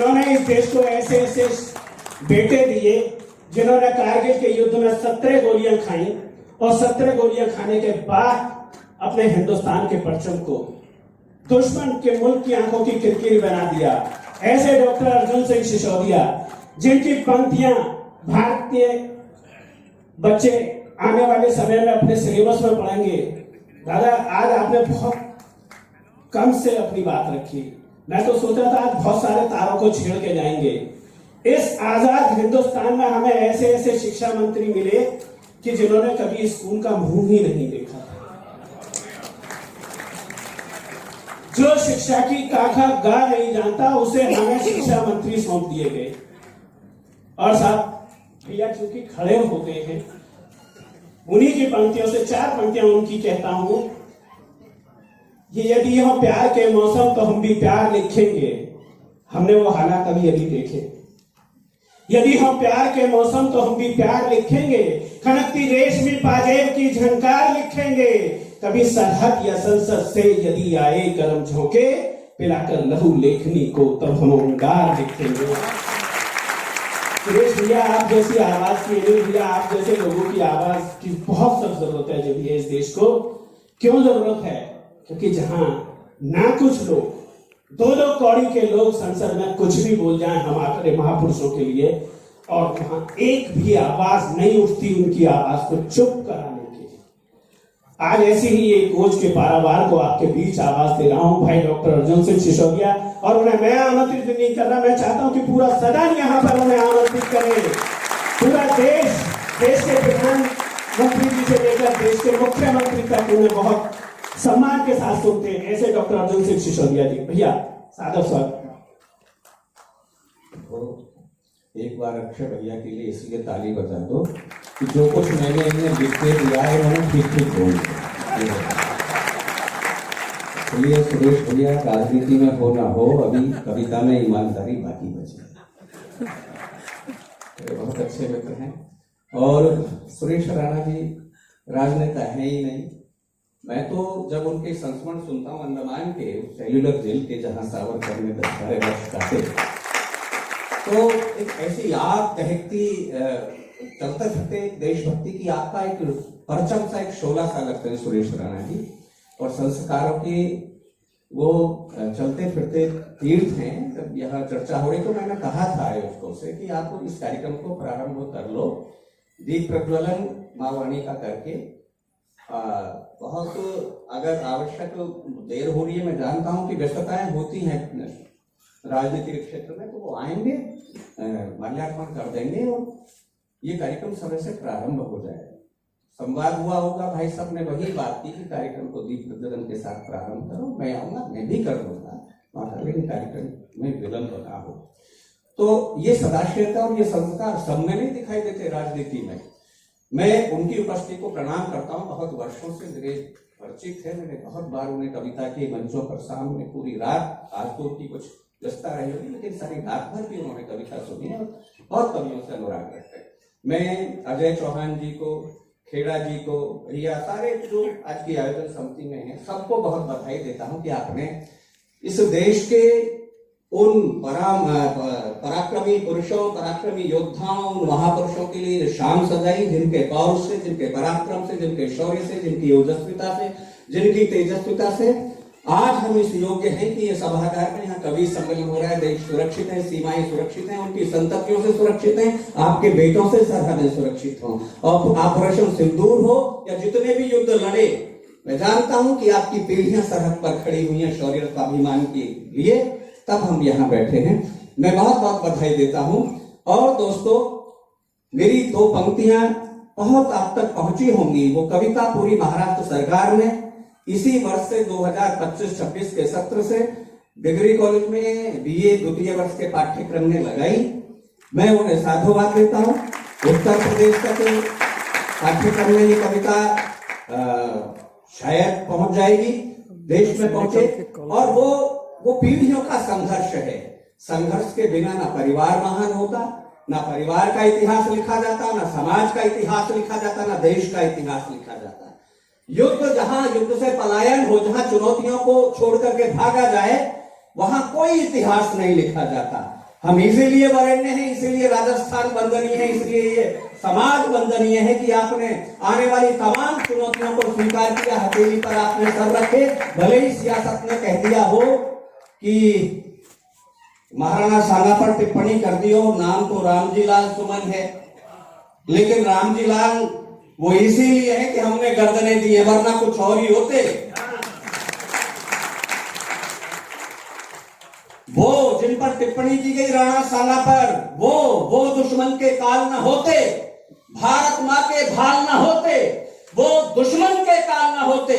जिन्होंने इस देश को ऐसे ऐसे बेटे दिए, जिन्होंने कारगिल के युद्ध में 17 गोलियां खाई और 17 गोलियां खाने के बाद अपने हिंदुस्तान के परचम को दुश्मन के मुल्क की आंखों की किरकिरी बना दिया। ऐसे डॉक्टर अर्जुन सिंह सिसोदिया, जिनकी पंक्तियां भारतीय बच्चे आने वाले समय में अपने सिलेबस में पढ़ेंगे। दादा, आज आपने बहुत कम से अपनी बात रखी। मैं तो सोचा था आज बहुत सारे तारों को छेड़ के जाएंगे। इस आजाद हिंदुस्तान में हमें ऐसे ऐसे शिक्षा मंत्री मिले कि जिन्होंने कभी स्कूल का मुंह ही नहीं देखा, जो शिक्षा की काखा गा नहीं जानता, उसे हमें शिक्षा मंत्री सौंप दिए गए। और साहब भैया चूंकि खड़े होते हैं, उन्हीं की पंक्तियों से 4 पंक्तियां उनकी कहता हूं कि यदि हो प्यार के मौसम तो हम भी प्यार लिखेंगे, हमने वो हालात अभी अभी देखे। यदि हो प्यार के मौसम तो हम भी प्यार लिखेंगे, खनकती रेशमी पाजेब की झंकार लिखेंगे, कभी सरहद या संसद से यदि आए गर्म झोंके, पिलाकर लहू लेखनी को तब हम अंगार लिखेंगे। सुरेश भैया, आप जैसी आवाज की, भैया आप जैसे लोगों की आवाज की बहुत सख्त जरूरत है जब ये इस देश को। क्यों जरूरत है? क्योंकि जहां ना कुछ लोग, 2-2 कौड़ी के लोग संसद में कुछ भी बोल जाएं हमारे महापुरुषों के लिए, और वहां एक भी आवाज नहीं उठती उनकी आवाज को चुप कराने की। आज ऐसी ही एक कोच के पारावार को आपके बीच आवाज दे रहा हूं, भाई डॉक्टर अर्जुन सिंह सिसोदिया। और उन्हें मैं आमंत्रित नहीं कर रहा, मैं चाहता हूं कि पूरा सदन यहां पर उन्हें आमंत्रित करे। पूरा देश के प्रधानमंत्री जी से लेकर देश के मुख्यमंत्री तक उन्हें बहुत सम्मान के साथ सुनते हैं। ऐसे डॉक्टर अर्जुन सिंह सिसोदिया जी, भैया सादर स्वागत। एक बार अक्षय भैया के लिए इसलिए ताली बजा दो कि जो कुछ मैंने इन्हें लिख के दिया है उन्होंने ठीक ठीक बोल दिया। इसलिए सुरेश भैया, राजनीति में हो ना हो, अभी कविता में ईमानदारी बाकी बची। बहुत अच्छे मित्र हैं। और सुरेश राणा जी राजनेता है ही नहीं। मैं तो जब उनके संस्मरण सुनता हूँ अंडमान के सेल्युलर जेल के, जहाँ सावरकर ने 10 वर्ष काटे, तो एक ऐसी आग दहकती चलते फिरते देशभक्ति की आग का एक परचम सा एक शोला सा लगते हैं सुरेश राणा जी। और संस्कारों की वो चलते फिरते तीर्थ हैं। जब यह चर्चा हो रही तो मैंने कहा था आयोजकों से कि आप इस कार्यक्रम को प्रारंभ कर लो, दीप प्रज्वलन माँ वाणी का करके। बहुत अगर आवश्यक देर हो रही है, मैं जानता हूं कि व्यस्तताएं होती हैं राजनीतिक क्षेत्र में, तो वो आएंगे, माल्यार्पण कर देंगे और ये कार्यक्रम समय से प्रारंभ हो जाएगा। संवाद हुआ होगा, भाई साहब ने वही बात की कि कार्यक्रम को दीप प्रज्वलन के साथ प्रारंभ करो। मैं आऊंगा, मैं भी कर दूंगा, लेकिन कार्यक्रम में विलंब ना हो। तो ये सदाशिवता और ये संस्कार सब में नहीं दिखाई देते राजनीति में। मैं उनकी उपस्थिति को प्रणाम करता हूँ। बहुत वर्षों से मेरे परिचित है, मैंने बहुत बार उन्हें कविता के मंचों पर सामने पूरी रात, आज तो उनकी कुछ व्यस्तता रही होगी, लेकिन सारी रात भर भी उन्होंने कविता सुनी है और बहुत कवियों से अनुराग रखते हैं। मैं अजय चौहान जी को, खेड़ा जी को, भैया सारे जो आज की आयोजन समिति में हैं, सबको बहुत बधाई देता हूं कि आपने इस देश के उन पराक्रमी पुरुषों, पराक्रमी योद्धाओं, महापुरुषों के लिए शाम सजाई, जिनके पौरुष से, जिनके पराक्रम से, जिनके शौर्य से, जिनकी ओजस्विता से, जिनकी तेजस्विता से आज हम इस योग्य हैं कि ये सभागार में यहाँ कवि सम्मेलन हो रहा है। देश सुरक्षित है, सीमाएं सुरक्षित हैं, उनकी संततियों से सुरक्षित हैं, आपके बेटों से सरहदें सुरक्षित हों। और ऑपरेशन सिंदूर हो या जितने भी युद्ध लड़े, मैं जानता हूं कि आपकी पीढ़ियां सरहद पर खड़ी हुई हैं शौर्य स्वाभिमान के लिए, तब हम यहाँ बैठे हैं। मैं बहुत बहुत बधाई देता हूं। और दोस्तों, मेरी 2 पंक्तियां बहुत आप तक पहुंची होंगी। वो कविता पूरी महाराष्ट्र सरकार ने इसी वर्ष से 2025-26 के सत्र से डिग्री कॉलेज में बीए द्वितीय वर्ष के पाठ्यक्रम में लगाई। मैं उन्हें साधुवाद देता हूं। उत्तर प्रदेश तक पाठ्यक्रम में ये कविता शायद पहुंच जाएगी, देश में पहुंचे। और वो पीढ़ियों का संघर्ष है। संघर्ष के बिना ना परिवार महान होता, ना परिवार का इतिहास लिखा जाता, ना समाज का इतिहास लिखा जाता, ना देश का इतिहास लिखा जाता। युद्ध जहां युद्ध से पलायन हो, जहां चुनौतियों को छोड़ करके भागा जाए, वहां कोई इतिहास नहीं लिखा जाता। हम इसीलिए वरेण्य हैं, इसीलिए राजस्थान वंदनीय है, इसलिए ये समाज वंदनीय है कि आपने आने वाली तमाम चुनौतियों को स्वीकार किया, हथेली पर आपने सर रखे। भले ही सियासत ने कह दिया हो कि महाराणा सांगा पर टिप्पणी कर दी हो, नाम तो रामजी लाल सुमन है, लेकिन रामजी लाल वो इसीलिए है कि हमने गर्दनें दी है, वरना कुछ और ही होते। वो जिन पर टिप्पणी की गई राणा सांगा पर, वो दुश्मन के काल न होते, भारत माँ के भाल न होते, वो दुश्मन के काल न होते,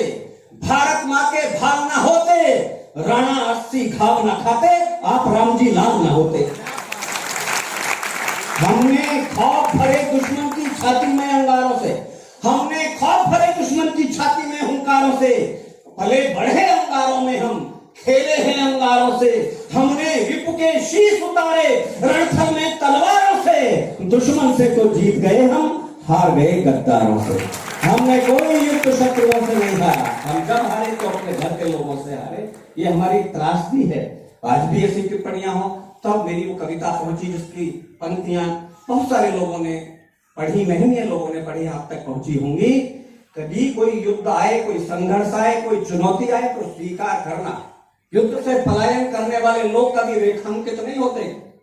भारत माँ के भाल न होते, राणा 80 घाव न खाते, आप रामजी लाल न होते। हमने खौफ भरे दुश्मन की छाती में अंगारों से, हमने खौफ भरे दुश्मन की छाती में हुंकारों से, पले बढ़े अंगारों में हम खेले हैं अंगारों से, हमने रिपु के शीश उतारे रणथल में तलवारों से, दुश्मन से तो जीत गए हम, हार गए गद्दारों से। हमने कोई युद्ध शत्रुओं से नहीं हारा, हम जब हारे तो अपने घर के लोगों से हारे। ये हमारी त्रासदी है। आज भी ऐसी टिप्पणियां हो, तब मेरी वो कविता पहुंची जिसकी पंक्तियां बहुत सारे लोगों ने पढ़ी, महंगे लोगों ने पढ़ी, आप तक पहुंची होंगी। कभी कोई युद्ध आए, कोई संघर्ष आए, कोई चुनौती आए तो स्वीकार करना। युद्ध से पलायन करने वाले लोग कभी रेखांकित नहीं होते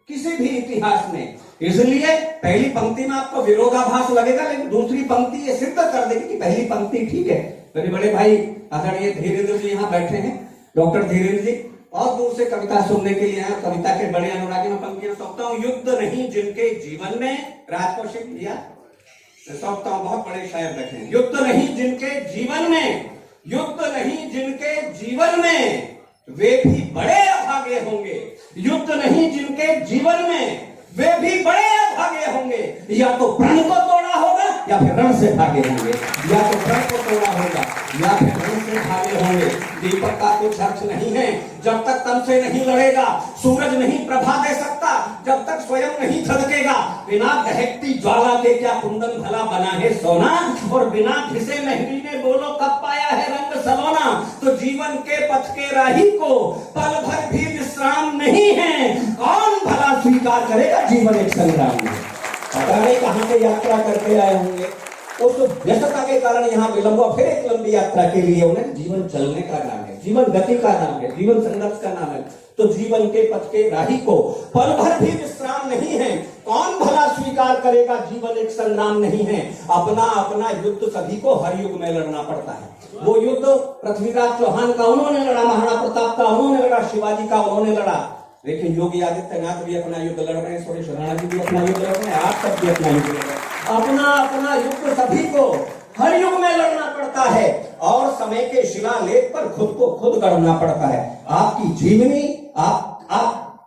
किसी भी इतिहास में। इसलिए पहली पंक्ति में आपको विरोधाभास लगेगा, लेकिन दूसरी पंक्ति ये सिद्ध कर देगी कि पहली पंक्ति ठीक है। मेरे बड़े भाई आदरणीय धीरेन्द्र जी यहाँ बैठे हैं, डॉक्टर धीरेन्द्र जी बहुत दूर से कविता सुनने के लिए आए, कविता के बड़े अनुरागी। में पंक्तियां सौंपता हूँ। युद्ध नहीं जिनके जीवन में, राजकौशिक भैया सौंपता हूँ, बहुत बड़े शायर बैठे हैं। युद्ध नहीं जिनके जीवन में, युद्ध नहीं जिनके जीवन में, वे भी बड़े अभागे होंगे। युद्ध नहीं जिनके जीवन में, वे भी बड़े अभागे होंगे। या तो प्रण को तोड़ा होगा या फिर रण से भागे होंगे, या तो प्रण को तोड़ा होगा या फिर रण से भागे होंगे। दीपक का कुछ अर्थ नहीं है जब तक तन से नहीं लड़ेगा, सूरज नहीं प्रभा दे सकता जब तक स्वयं नहीं धधकेगा। बिना दहकती ज्वाला के क्या कुंदन भला बना है सोना, और बिना घिसे मेहंदी ने बोलो कब पाया है रंग सलोना। तो जीवन के पथ के राही को पल भर भी विश्राम नहीं है, कौन भला स्वीकार करेगा जीवन एक संग्राम में। पता नहीं कहां से यात्रा करके आए होंगे, उस व्यस्तता के कारण यहाँ विलंब हुआ। फिर एक लंबी यात्रा के लिए उन्हें जीवन चलने का नाम है, जीवन गति का नाम है, जीवन संघर्ष का नाम है। तो जीवन के पथ के राही को पल भर भी विश्राम नहीं है, कौन भला स्वीकार करेगा जीवन एक संग्राम नहीं है। अपना अपना युद्ध सभी को हर युग में लड़ना पड़ता है। वो युद्ध पृथ्वीराज चौहान का उन्होंने लड़ा, महाराणा प्रताप का उन्होंने लड़ा, शिवाजी का उन्होंने लड़ा, लेकिन योगी आदित्यनाथ भी अपना युद्ध लड़ रहे हैं, सुरेश राणा जी भी अपना युद्ध लड़ रहे हैं, आप सब भी अपना युद्ध लड़ रहे हैं। अपना अपना युद्ध सभी को हर युग में लड़ना पड़ता है, और समय के शिलालेख पर खुद को खुद गढ़ना पड़ता है। आपकी जीवनी आप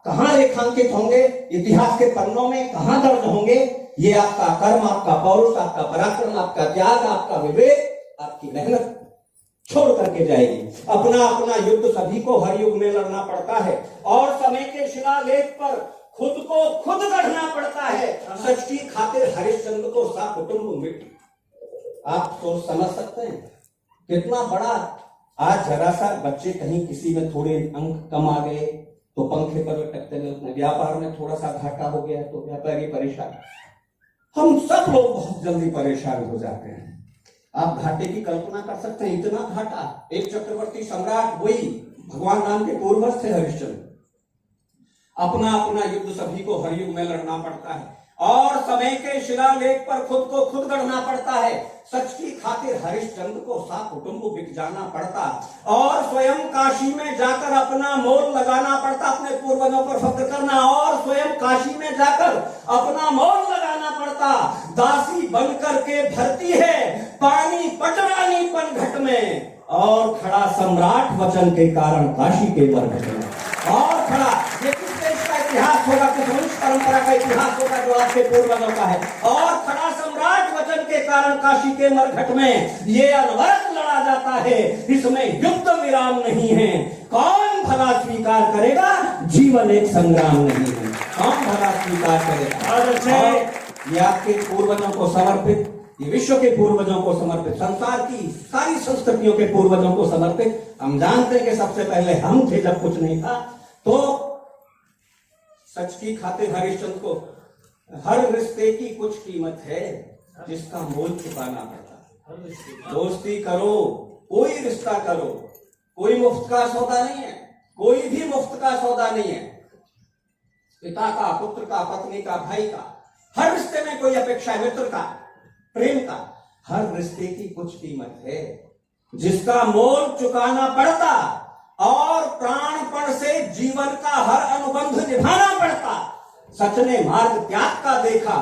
कहां रेखांकित होंगे, इतिहास के पन्नों में कहां दर्ज होंगे, ये आपका कर्म, आपका पौरुष, आपका पराक्रम, आपका त्याग, आपका विवेक, आपकी मेहनत छोड़ करके जाएगी। अपना अपना युद्ध सभी को हर युग में लड़ना पड़ता है, और समय के शिलालेख पर खुद को खुद गढ़ना पड़ता है। सच की खातिर हरिश्चंद्र को सा कुटुंब मिट। आप सोच समझ सकते हैं कितना बड़ा। आज जरा सा बच्चे कहीं किसी में थोड़े अंक कम आ गए तो पंखे पर लटकते हैं, अपने व्यापार में थोड़ा सा घाटा हो गया तो व्यापारी परेशान। हम सब लोग बहुत जल्दी परेशान हो जाते हैं। आप घाटे की कल्पना कर सकते हैं, इतना घाटा। एक चक्रवर्ती सम्राट, वही भगवान राम के पूर्वज थे हरिश्चंद्र। अपना अपना युद्ध सभी को हर युग में लड़ना पड़ता है, और समय के शिलालेख पर खुद को खुद गढ़ना पड़ता है। सच की खातिर हरिश्चंद्र को सा कुटुंब बिक जाना पड़ता, और स्वयं काशी में जाकर अपना मोल लगाना पड़ता, अपने पूर्वजों पर फख्र करना, और स्वयं काशी में जाकर अपना मोल लगाना पड़ता। दासी बनकर के भरती है पानी पटरानी पनघट में, और खड़ा सम्राट वचन के कारण काशी के मरघट में। और खड़ा, ये किस देश का इतिहास होगा, किस वंश परंपरा का इतिहास होगा जो आपके पूर्वजों का है। और खड़ा सम्राट वचन के कारण काशी के मरघट में ये अनवरत लड़ा जाता है, इसमें युद्ध विराम नहीं है। कौन भला स्वीकार करेगा जीवन एक संग्राम नहीं है, कौन भला स्वीकार करेगा। ये आपके पूर्वजों को समर्पित, ये विश्व के पूर्वजों को समर्पित, संसार की सारी संस्कृतियों के पूर्वजों को समर्पित। हम जानते हैं कि सबसे पहले हम थे जब कुछ नहीं था, तो सच की खातिर हरिश्चंद्र को, हर रिश्ते की कुछ कीमत है जिसका मोल चुकाना पड़ता है। दोस्ती करो, कोई रिश्ता करो, कोई मुफ्त का सौदा नहीं है, कोई भी मुफ्त का सौदा नहीं है। पिता का, पुत्र का, पत्नी का, भाई का, हर रिश्ते में कोई अपेक्षा है, मित्र का, प्रेम का। हर रिश्ते की कुछ कीमत है जिसका मोल चुकाना पड़ता और प्राणपण से जीवन का हर अनुबंध निभाना पड़ता। सच ने मार्ग त्याग का देखा,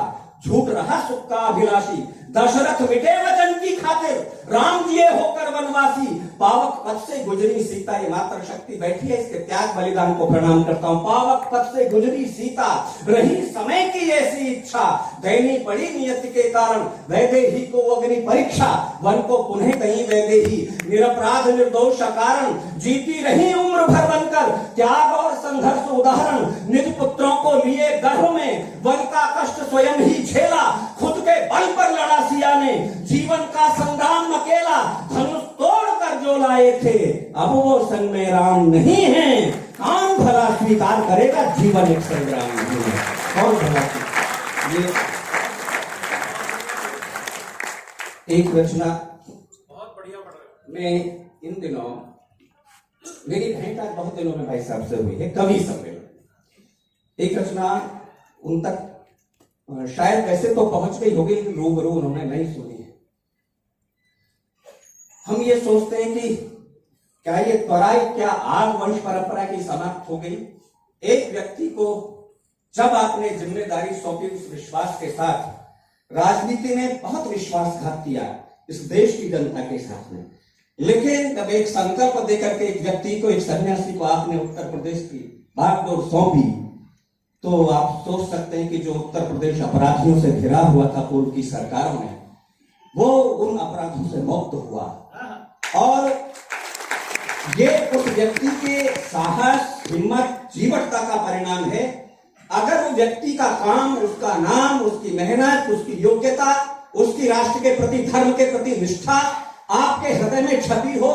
झूठ रहा सुख का अभिलाषी। दशरथ मिटे वचन की खातिर, राम जिए होकर वनवासी। पावक पथ से गुजरी सीता, ये मात्र शक्ति बैठी है, इसके त्याग बलिदान को प्रणाम करता हूं। पावक पथ से गुजरी सीता, रही समय की ऐसी इच्छा। देनी पड़ी नियति के कारण, वैदेही को अग्नि परीक्षा। वन को पुनः कहीं वैदेही, निरपराध निर्दोष कारण। जीती रही उम्र भर बनकर, त्याग और संघर्ष उदाहरण। निज पुत्रों को लिए गर्भ में, वन का कष्ट स्वयं ही झेला। खुद के बल पर लड़ा सिया ने, जीवन का संग्राम अकेला। धनुष तोड़ कर जो लाए थे, अब वो संग में राम नहीं है। कौन भला स्वीकार करेगा जीवन एक संग्राम नहीं है? कौन भला? ये एक रचना बहुत बढ़िया पढ़ रहे में इन दिनों मेरी भेंट आज बहुत दिनों में भाई साहब से हुई है, कवि सम्मेलन। एक रचना उन तक शायद वैसे तो पहुंच गई होगी, लेकिन रूबरू उन्होंने नहीं सुनी है। हम ये सोचते हैं कि क्या ये त्वराई, क्या आग वंश परंपरा की समाप्त हो गई? एक व्यक्ति को जब आपने जिम्मेदारी सौंपी, उस विश्वास के साथ राजनीति ने बहुत विश्वासघात किया इस देश की जनता के साथ में। लेकिन जब एक संकल्प देकर के एक व्यक्ति को, एक सन्यासी को आपने उत्तर प्रदेश की बागडोर सौंपी, तो आप सोच सकते हैं कि जो उत्तर प्रदेश अपराधियों से घिरा हुआ था पूर्व की सरकारों में, वो उन अपराधों से मुक्त हुआ। और ये उस व्यक्ति के साहस, हिम्मत, जीवटता का परिणाम है। अगर वो व्यक्ति का काम, उसका नाम, उसकी मेहनत, उसकी योग्यता, उसकी राष्ट्र के प्रति, धर्म के प्रति निष्ठा आपके हृदय में छपी हो,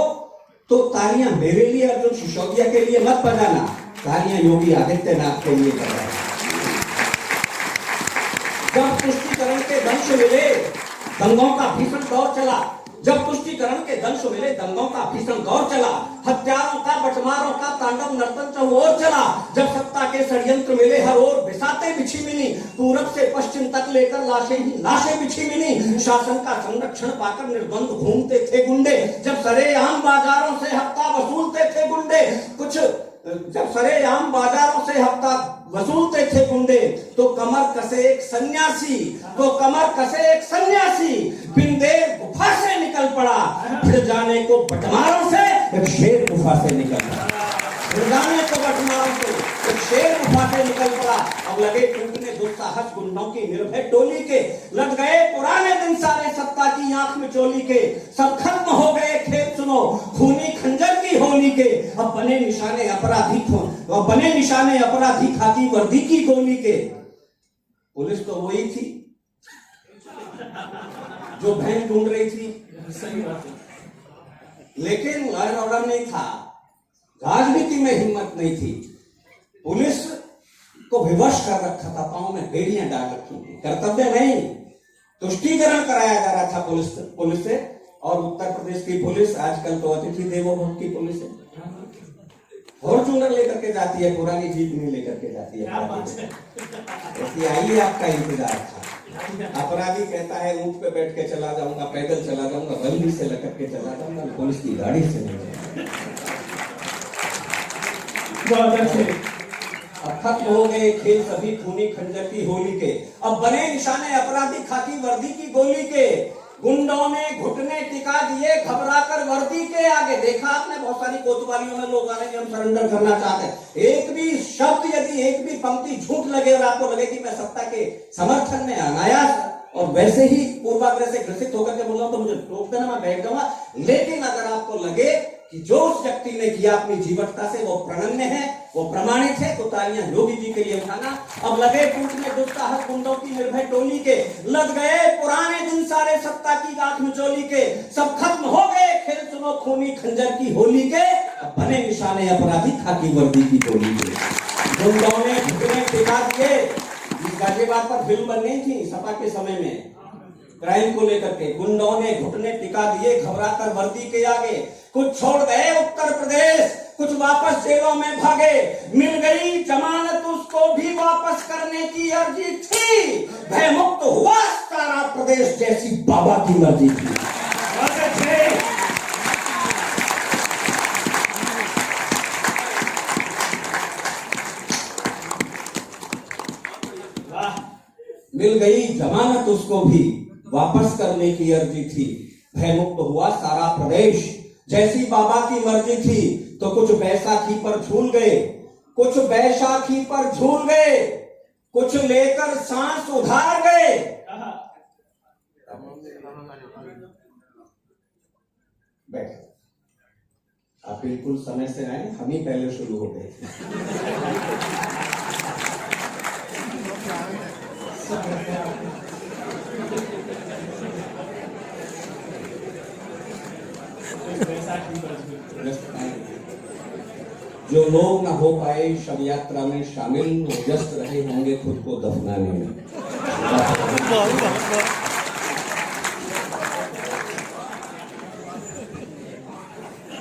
तो तालियां मेरे लिए, अर्जुन सिसोदिया के लिए मत बजाना, तालियां योगी आदित्यनाथ के लिए बजाना। जब तुष्टिकरण के दंश मिले, दंगों का भीषण दौर चला। जब तुष्टिकरण के दंश मिले, दंगों का भीषण दौर चला। हत्यारों का, बटमारों का तांडव नर्तन चहुओर चला। जब सत्ता के षड्यंत्र मिले, हर ओर बिसाते बिछी मिली। पूरब से पश्चिम तक लेकर लाशें ही लाशें बिछी मिली। शासन का संरक्षण पाकर निर्द्वंद घूमते थे गुंडे। जब सरेआम बाजारों से हफ्ता वसूलते थे गुंडे, जब सरेआम बाजारों से हफ्ता वसूलते थे गुंडे, तो कमर कसे एक सन्यासी, बिन देर गुफा से निकल पड़ा। फिर जाने को बटमारों से एक शेर गुफा से निकल पड़ा। फिर जाने को बटमारों से एक शेर गुफा से निकल पड़ा। अब लगे टूटने दुस्साहस गुंडों की निर्भय टोली के। लग गए पुराने दिन सारे सत्ता की आंख में चोली के। सब खत्म हो गए खेल सुनो, खूनी खंजर की होली के। अब बने निशाने अपराधी खाकी वर्दी की गोली के। पुलिस तो वही थी जो भैंस ढूंढ रही थी, सही बात है। लेकिन लॉ एंड ऑर्डर नहीं था, राजनीति में हिम्मत नहीं थी। पुलिस को विवश कर रखा था, पांव में बेड़ियां डाल रखी थी। कर्तव्य नहीं, तुष्टीकरण कराया जा रहा था पुलिस से। और उत्तर प्रदेश की पुलिस आजकल तो अतिथि देवो भव की पुलिस है। फॉर्चूनर लेकर के जाती है, पुरानी जीप नहीं लेकर के जाती है। आइए, आपका इंतजार था। अपराधी कहता है ऊंट पे बैठ के चला जाऊंगा, पैदल चला जाऊंगा, गली से लटक के चला जाऊंगा, पुलिस की गाड़ी से नहीं जाऊंगा। अब खत्म हो गए खेल सभी खूनी खंजर की होली के। अब बने निशाने अपराधी खाकी वर्दी की गोली के। गुंडों ने घुटने टिका दिए घबराकर वर्दी के आगे। देखा आपने बहुत सारी कोतवालियों में लोग आने हम सरेंडर करना चाहते हैं। एक भी शब्द, यदि एक भी पंक्ति झूठ लगे और आपको लगे कि मैं सत्ता के समर्थन में अनायास और वैसे ही पूर्वाग्रह से ग्रसित होकर के बोल रहा हूं, तो मुझे टोक देना, मैं बैठ जाऊंगा। लेकिन अगर आपको लगे कि जो उस व्यक्ति ने किया अपनी जीवटता से वो प्रणम्य है, वो प्रमाणित है, तो तालियां योगी जी के लिए उठाना। अब लगे टूटने दुस्साहस गुंडों की निर्भय टोली के। लग गए पुराने दिन सारे सत्ता की गांठ मिचोली के। सब खत्म हो गए खेल सुनो खूनी खंजर की होली के। अब बने निशाने अपराधी खाकी वर्दी की टोली के। गुंडों ने घुटने दिला दिए। इस गाजियाबाद पर फिल्म बन गई थी सपा के समय में, क्राइम को लेकर के गुंडों ने घुटने टिका दिए घबराकर वर्दी के आगे। कुछ छोड़ गए उत्तर प्रदेश, कुछ वापस जेलों में भागे। मिल गई जमानत उसको भी वापस करने की अर्जी थी। भयमुक्त हुआ सारा प्रदेश जैसी बाबा की मर्जी थी। मिल गई जमानत उसको भी वापस करने की अर्जी थी। भयमुक्त हुआ सारा प्रदेश जैसी बाबा की मर्जी थी। तो कुछ बैसाखी पर झूल गए, कुछ बैसाखी पर झूल गए, कुछ लेकर सांस उधार गए। बैठे आप बिल्कुल समय से आए, हम ही पहले शुरू हो गए जो लोग न हो पाए शव यात्रा में शामिल, वो व्यस्त रहे होंगे खुद को दफनाने में।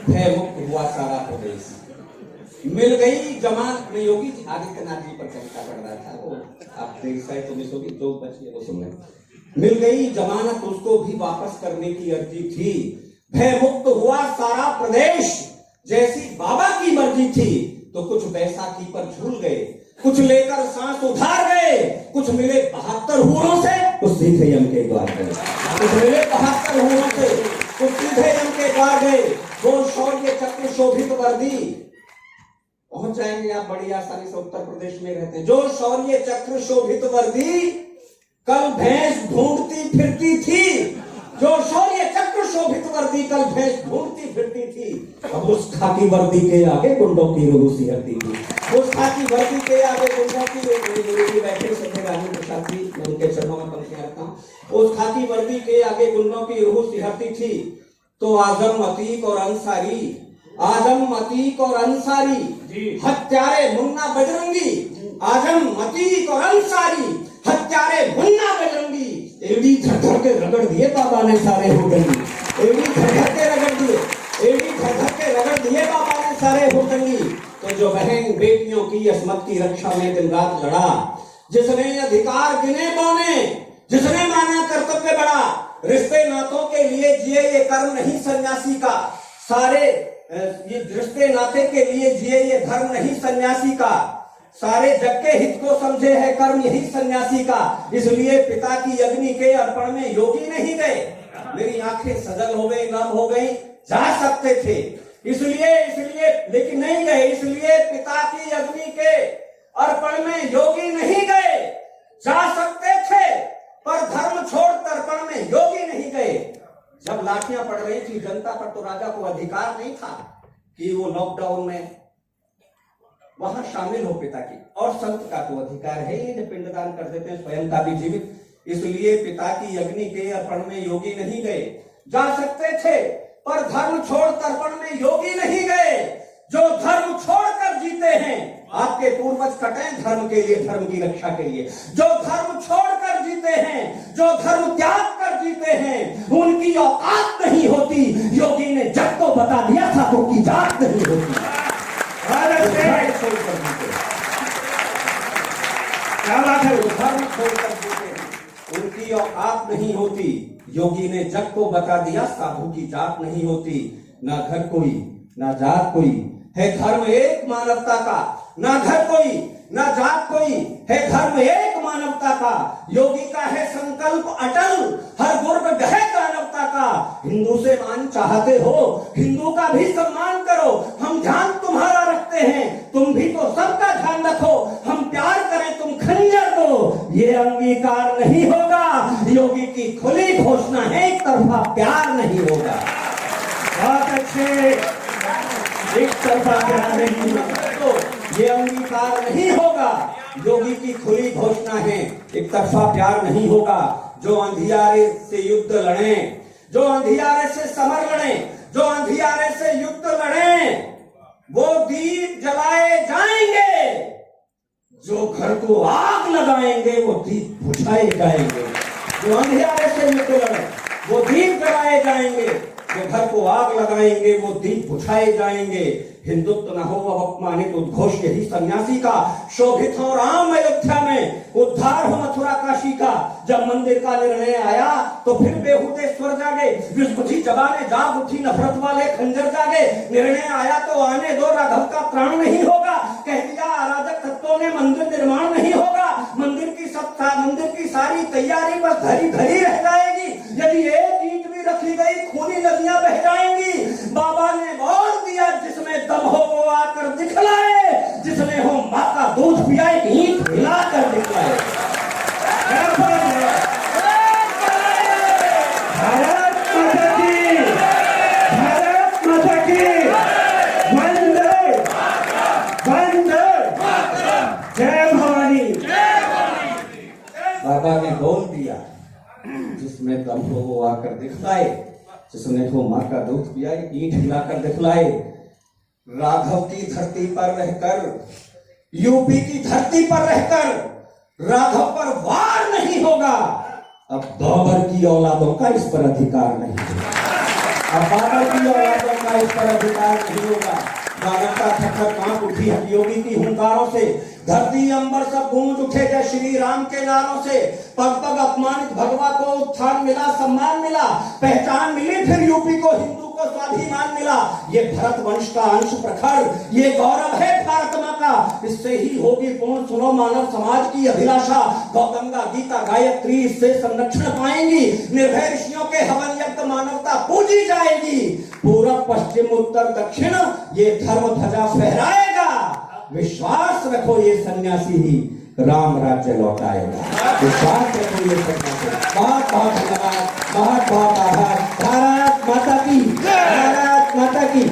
भयमुक्त हुआ सारा प्रदेश। मिल गई जमानत में। योगी आदित्यनाथ जी पर चर्चा कर रहा था, वो आप देख सकते तो मिस होगी, जो बची वो सुन रहे। मिल गई जमानत उसको भी वापस करने की अर्जी थी। भयमुक्त हुआ सारा प्रदेश जैसी बाबा की मर्जी थी। तो कुछ बैसाखी पर झूल गए, कुछ लेकर सांस उधार गए, कुछ मिले 72 हूरों से, कुछ सीधे यम के द्वार गए। कुछ मिले 72 हूरों से, कुछ सीधे यम के द्वार गए। वो शौर्य चक्र शोभित वर्दी, पहुंच जाएंगे आप बड़ी आसानी से, उत्तर प्रदेश में रहते हैं। जो शौर्य चक्र शोभित वर्दी कल भैंस ढूंढती फिरती थी। जो शौर्य चक्र शोभित वर्दी कल भैंस ढूंढती फिरती थी। अब उस खाकी वर्दी के आगे गुंडों की रूह सिहरती थी। उस खाकी वर्दी के आगे गुंडों की बैठे सत्य राजू प्रसाद जी, मैं उनके चरणों में पंक्तियां रखता हूं। उस खाकी वर्दी के आगे गुंडों की रूह सिहरती थी। तो आजम अतीक और अंसारी, आजम अतीक और अंसारी हत्यारे मुन्ना बजरंगी, आजम अतीक और अंसारी हत्यारे मुन्ना बजरंगी। एड़ी धर के रगड़ दिए बाबा ने सारे होटंगी। एड़ी धर के रगड़ दिए, एड़ी धर के रगड़ दिए बाबा ने सारे होटंगी। तो जो बहन बेटियों की अस्मत की रक्षा में दिन रात लड़ा, जिसने अधिकार गिने बौने, जिसने माना कर्तव्य बड़ा, रिश्ते नातों के लिए जिए ये कर्म नहीं सन्यासी का। सारे ये रिश्ते नाते के लिए जिए ये धर्म नहीं सन्यासी का। सारे जग के हित को समझे है कर्म यही सन्यासी का। इसलिए पिता की अग्नि के अर्पण में योगी नहीं गए। मेरी आंखें सजल हो गई, नम हो गई, जा सकते थे इसलिए लेकिन नहीं गए। इसलिए पिता की अग्नि के अर्पण में योगी नहीं गए। जा सकते थे पर धर्म छोड़ तर्पण में योगी नहीं गए। जब लाठियां पड़ रही थी जनता पर तो राजा को अधिकार नहीं था कि वो लॉकडाउन में वहां शामिल हो पिता की। और संत का तो अधिकार है ही, जब पिंडदान कर देते हैं स्वयं का भी जीवित। इसलिए पिता की अग्नि के अर्पण में योगी नहीं गए। जा सकते थे पर धर्म छोड़ तर्पण में योगी नहीं गए। जो धर्म छोड़कर जीते हैं, आपके पूर्वज कटे धर्म के लिए, धर्म की रक्षा के लिए। जो धर्म छोड़कर जीते हैं, जो धर्म त्याग कर जीते हैं, उनकी औकात नहीं होती। योगी ने जब तो बता दिया था तो उनकी जात नहीं होती। क्या बात है, वो धर्म छोड़कर जीते, उनकी औकात नहीं होती। योगी ने जग को बता दिया साधु की जात नहीं होती। ना घर कोई ना जात कोई है, धर्म एक मानवता का। ना घर कोई ना जात कोई है, धर्म एक मानवता का। योगी का है संकल्प अटल, हर गुर्ब गहे मानवता का। हिंदू से मान चाहते हो, हिंदू का भी सम्मान करो। हम ध्यान तुम्हारा रखते हैं, तुम भी तो सबका ध्यान रखो। हम प्यार करें, तुम खंजर दो, ये अंगीकार नहीं होगा। योगी की खुली घोषणा है, एक तरफा प्यार नहीं होगा। बहुत अच्छे, एक तरफा प्यार नहीं होगा, ये अंगीकार नहीं होगा। योगी की खुली घोषणा है, एक तरफा प्यार नहीं होगा। जो अंधियारे से युद्ध लड़े, जो अंधियारे से समर लड़े, जो अंधियारे से युद्ध लड़े, वो दीप जलाए जाएंगे। जो घर को आग लगाएंगे वो दीप बुझाए जाएंगे, जो अंधेरे से निकल वो दीप जलाए जाएंगे, जो घर को आग लगाएंगे वो दीप बुझाए जाएंगे। हिंदुत्व न हो अब अपमानित उद्घोष यही सन्यासी का, शोभित हो राम अयोध्या में, उद्धार हो मथुरा काशी का। जब मंदिर का निर्णय आया तो फिर बेहुदे स्वर जागे, विस्फुटी जबाने जाग उठी, नफरत वाले खंजर जागे। निर्णय आया तो आने दो, राघव का प्राण नहीं होगा। कह दिया अराजक तत्वों ने मंदिर निर्माण नहीं होगा। मंदिर की सारी तैयारी बस धरी धरी रह जाएगी। यदि एक ईंट भी रखी गई खूनी नदियां बह जाएंगी। बाबा ने बोल दिया जिसमें दम हो वो आकर दिखलाए, जिसने हो माँ का दूध पिया एक ईंट हिलाकर दिखलाए। भारत माता की, भारत माता की, वंदे वंदे, जय भवानी। बाबा ने बोल दिया जिसमें दम हो वो आकर दिखलाए, जिसने हो माँ का दूध पिया ईंट हिलाकर दिखलाए। राघव की धरती पर रहकर, यूपी की धरती पर रहकर राघव पर वार नहीं होगा। अब बाबर की औलादों का इस पर अधिकार नहीं होगा। अब बाबर की औलादों का इस पर अधिकार नहीं होगा। मानवता थर-थर कांप उठी हठयोगी की हुंकारों से, धरती अंबर सब गूंज उठे जय श्री राम के नारों से। पग पग अपमानित भगवा को उत्थान मिला, सम्मान मिला, पहचान मिली, फिर यूपी को हिंदू को स्वाभिमान मिला। ये भरत वंश का अंश प्रखर, ये गौरव है भारत माँ का। इससे ही होगी पूर्ण सुनो मानव समाज की अभिलाषा। गौगंगा गीता गायत्री इससे संरक्षण पाएंगी। निर्भय ऋषियों के हवन यज्ञ मानवता पूजी जाएगी। पूरब पश्चिम उत्तर दक्षिण ये धर्म ध्वजा फहराएगा। विश्वास रखो ये सन्यासी ही राम राज्य लौटाएगा। विश्वास रखो ये सन्यासी। बहुत बहुत धन्यवाद, बहुत बहुत आभार। भारत माता की, भारत माता की।